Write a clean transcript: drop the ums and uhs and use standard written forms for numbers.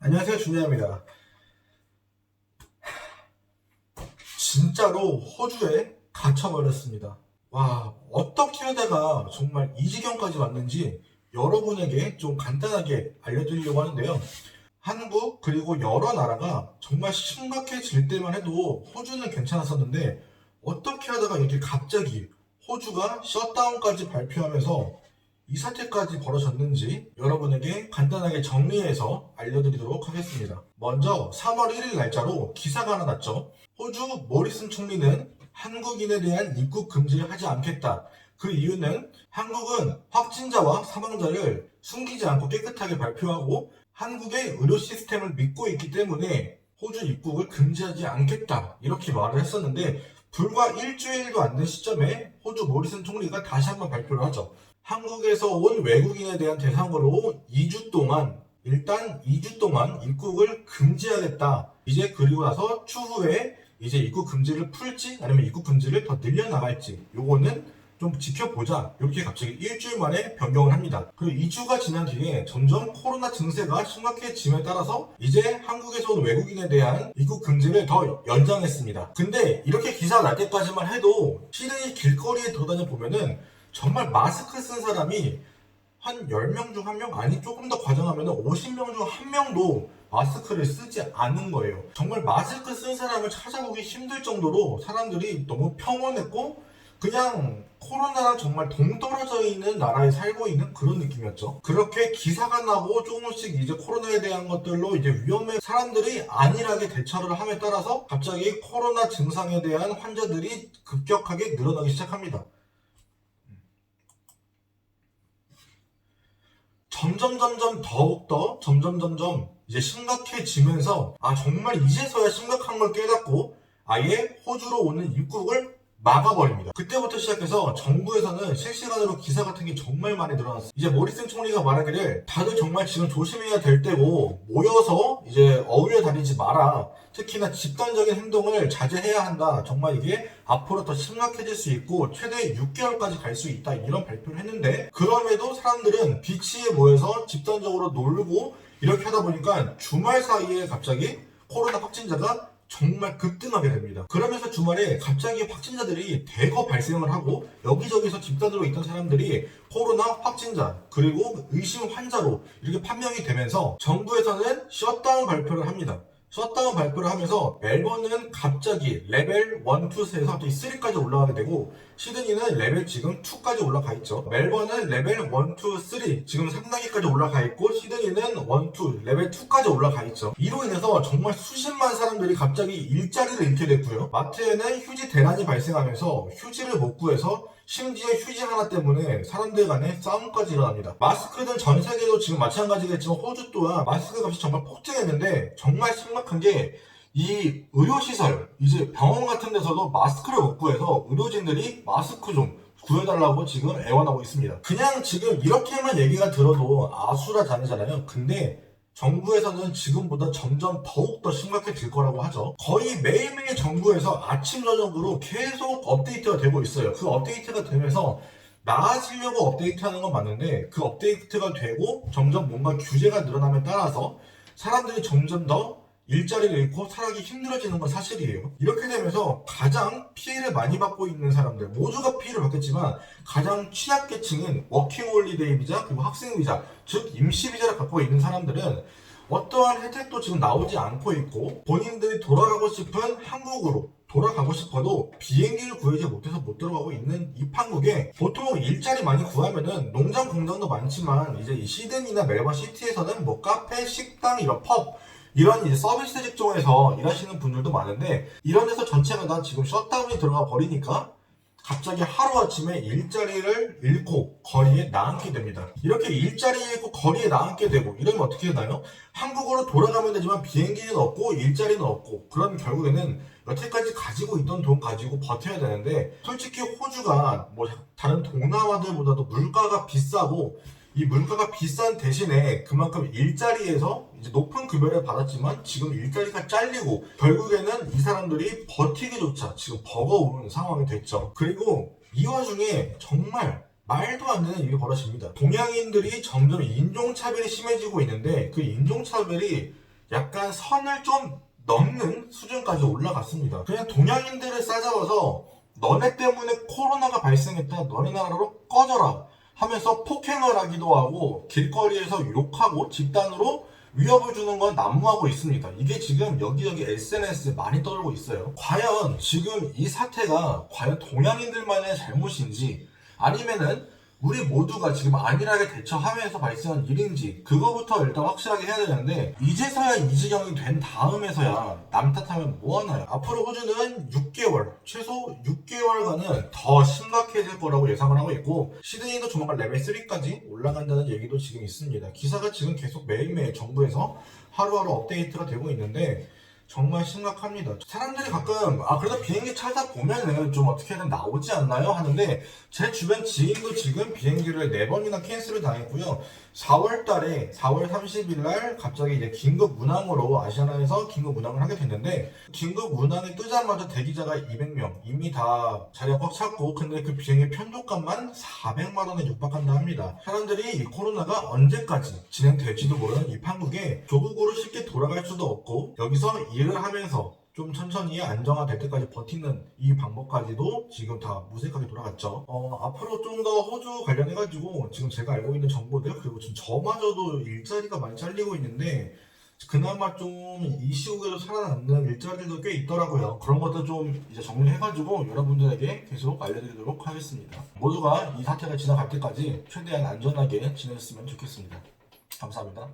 안녕하세요, 준야입니다. 진짜로 호주에 갇혀버렸습니다. 와, 어떻게 하다가 정말 이 지경까지 왔는지 여러분에게 좀 간단하게 알려드리려고 하는데요. 한국 그리고 여러 나라가 정말 심각해질 때만 해도 호주는 괜찮았었는데 어떻게 하다가 이렇게 갑자기 호주가 셧다운까지 발표하면서 이 사태까지 벌어졌는지 여러분에게 간단하게 정리해서 알려드리도록 하겠습니다. 먼저 3월 1일 날짜로 기사가 하나 났죠. 호주 모리슨 총리는 한국인에 대한 입국 금지를 하지 않겠다. 그 이유는 한국은 확진자와 사망자를 숨기지 않고 깨끗하게 발표하고 한국의 의료 시스템을 믿고 있기 때문에 호주 입국을 금지하지 않겠다. 이렇게 말을 했었는데 불과 일주일도 안 된 시점에 호주 모리슨 총리가 다시 한번 발표를 하죠. 한국에서 온 외국인에 대한 대상으로 2주 동안 일단 2주 동안 입국을 금지하겠다. 이제 그리고 나서 추후에 이제 입국 금지를 풀지 아니면 입국 금지를 더 늘려나갈지 요거는 좀 지켜보자. 이렇게 갑자기 일주일 만에 변경을 합니다. 그리고 2주가 지난 뒤에 점점 코로나 증세가 심각해짐에 따라서 이제 한국에서 온 외국인에 대한 입국 금지를 더 연장했습니다. 근데 이렇게 기사가 날 때까지만 해도 시드니 길거리에 돌아다녀 보면은 정말 마스크 쓴 사람이 한 10명 중 1명? 아니 조금 더 과장하면 50명 중 1명도 마스크를 쓰지 않은 거예요. 정말 마스크 쓴 사람을 찾아보기 힘들 정도로 사람들이 너무 평온했고 그냥 코로나랑 정말 동떨어져 있는 나라에 살고 있는 그런 느낌이었죠. 그렇게 기사가 나고 조금씩 이제 코로나에 대한 것들로 이제 위험해 사람들이 안일하게 대처를 함에 따라서 갑자기 코로나 증상에 대한 환자들이 급격하게 늘어나기 시작합니다. 점점 이제 심각해지면서 정말 이제서야 심각한 걸 깨닫고 아예 호주로 오는 입국을 막아버립니다. 그때부터 시작해서 정부에서는 실시간으로 기사 같은 게 정말 많이 늘어났어요. 이제 모리슨 총리가 말하기를 다들 정말 지금 조심해야 될 때고 모여서 이제 어울려 다니지 마라. 특히나 집단적인 행동을 자제해야 한다. 정말 이게 앞으로 더 심각해질 수 있고 최대 6개월까지 갈 수 있다. 이런 발표를 했는데 그럼에도 사람들은 비치에 모여서 집단적으로 놀고 이렇게 하다 보니까 주말 사이에 갑자기 코로나 확진자가 정말 급등하게 됩니다. 그러면서 주말에 갑자기 확진자들이 대거 발생을 하고 여기저기서 집단으로 있던 사람들이 코로나 확진자 그리고 의심 환자로 이렇게 판명이 되면서 정부에서는 셧다운 발표를 합니다. 셧다운 발표를 하면서 멜번은 갑자기 레벨 1, 2, 3에서 갑자기 3까지 올라가게 되고 시드니는 레벨 지금 2까지 올라가 있죠. 멜번은 레벨 1, 2, 3 지금 3단계까지 올라가 있고 시드니는 1, 2 레벨 2까지 올라가 있죠. 이로 인해서 정말 수십만 사람들이 갑자기 일자리를 잃게 됐고요. 마트에는 휴지 대란이 발생하면서 휴지를 못 구해서 심지어 휴지 하나 때문에 사람들 간에 싸움까지 일어납니다. 마스크는 전 세계도 지금 마찬가지겠지만 호주 또한 마스크 값이 정말 폭등했는데 정말 심각한 게 이 의료시설 이제 병원 같은 데서도 마스크를 못 구해서 의료진들이 마스크 좀 구해달라고 지금 애원하고 있습니다. 그냥 지금 이렇게만 얘기가 들어도 아수라장이잖아요. 근데 정부에서는 지금보다 점점 더욱더 심각해질 거라고 하죠. 거의 매일매일 정부에서 아침 저녁으로 계속 업데이트가 되고 있어요. 그 업데이트가 되면서 나아지려고 업데이트하는 건 맞는데 그 업데이트가 되고 점점 뭔가 규제가 늘어남에 따라서 사람들이 점점 더 일자리를 잃고 살기 힘들어지는 건 사실이에요. 이렇게 되면서 가장 피해를 많이 받고 있는 사람들 모두가 피해를 받겠지만 가장 취약계층인 워킹홀리데이 비자 그리고 학생비자 즉 임시비자를 갖고 있는 사람들은 어떠한 혜택도 지금 나오지 않고 있고 본인들이 돌아가고 싶은 한국으로 돌아가고 싶어도 비행기를 구하지 못해서 못 들어가고 있는 이 판국에 보통 일자리 많이 구하면은 농장 공장도 많지만 이제 이 시드니나 멜번 시티에서는 뭐 카페, 식당 이런 펍 이런 이제 서비스 직종에서 일하시는 분들도 많은데 이런 데서 전체가 다 지금 셧다운이 들어가 버리니까 갑자기 하루아침에 일자리를 잃고 거리에 나앉게 됩니다. 이렇게 일자리 잃고 거리에 나앉게 되고 이러면 어떻게 되나요? 한국으로 돌아가면 되지만 비행기는 없고 일자리는 없고 그럼 결국에는 여태까지 가지고 있던 돈 가지고 버텨야 되는데 솔직히 호주가 뭐 다른 동남아들보다도 물가가 비싸고 이 물가가 비싼 대신에 그만큼 일자리에서 이제 높은 급여를 받았지만 지금 일자리가 잘리고 결국에는 이 사람들이 버티기조차 지금 버거운 상황이 됐죠. 그리고 이 와중에 정말 말도 안 되는 일이 벌어집니다. 동양인들이 점점 인종차별이 심해지고 있는데 그 인종차별이 약간 선을 좀 넘는 수준까지 올라갔습니다. 그냥 동양인들을 싸잡아서 너네 때문에 코로나가 발생했다, 너네 나라로 꺼져라 하면서 폭행을 하기도 하고 길거리에서 욕하고 집단으로 위협을 주는 건 난무하고 있습니다. 이게 지금 여기저기 SNS에 많이 떠돌고 있어요. 과연 지금 이 사태가 과연 동양인들만의 잘못인지 아니면은 우리 모두가 지금 안일하게 대처하면서 발생한 일인지 그거부터 일단 확실하게 해야 되는데 이제서야 이 지경이 된 다음에서야 남 탓하면 뭐하나요? 앞으로 호주는 6개월 최소 6개월간은 더 심각해질 거라고 예상을 하고 있고 시드니도 조만간 레벨 3까지 올라간다는 얘기도 지금 있습니다. 기사가 지금 계속 매일매일 정부에서 하루하루 업데이트가 되고 있는데 정말 심각합니다. 사람들이 가끔 그래도 비행기 찾아보면은 좀 어떻게든 나오지 않나요? 하는데 제 주변 지인도 지금 비행기를 4번이나 캔슬을 당했고요. 4월 30일 날 갑자기 이제 긴급 운항으로 아시아나에서 긴급 운항을 하게 됐는데 긴급 운항이 뜨자마자 대기자가 200명 이미 다 자리가 꽉 찼고 근데 그 비행기 편도값만 400만 원에 육박한다 합니다. 사람들이 이 코로나가 언제까지 진행될지도 모르는 이 판국에 조국으로 쉽게 돌아갈 수도 없고 여기서 일을 하면서 좀 천천히 안정화될 때까지 버티는 이 방법까지도 지금 다 무색하게 돌아갔죠. 앞으로 좀 더 호주 관련해가지고 지금 제가 알고 있는 정보들 그리고 지금 저마저도 일자리가 많이 잘리고 있는데 그나마 좀 이 시국에도 살아남는 일자리들도 꽤 있더라고요. 그런 것도 좀 이제 정리해가지고 여러분들에게 계속 알려드리도록 하겠습니다. 모두가 이 사태가 지나갈 때까지 최대한 안전하게 지냈으면 좋겠습니다. 감사합니다.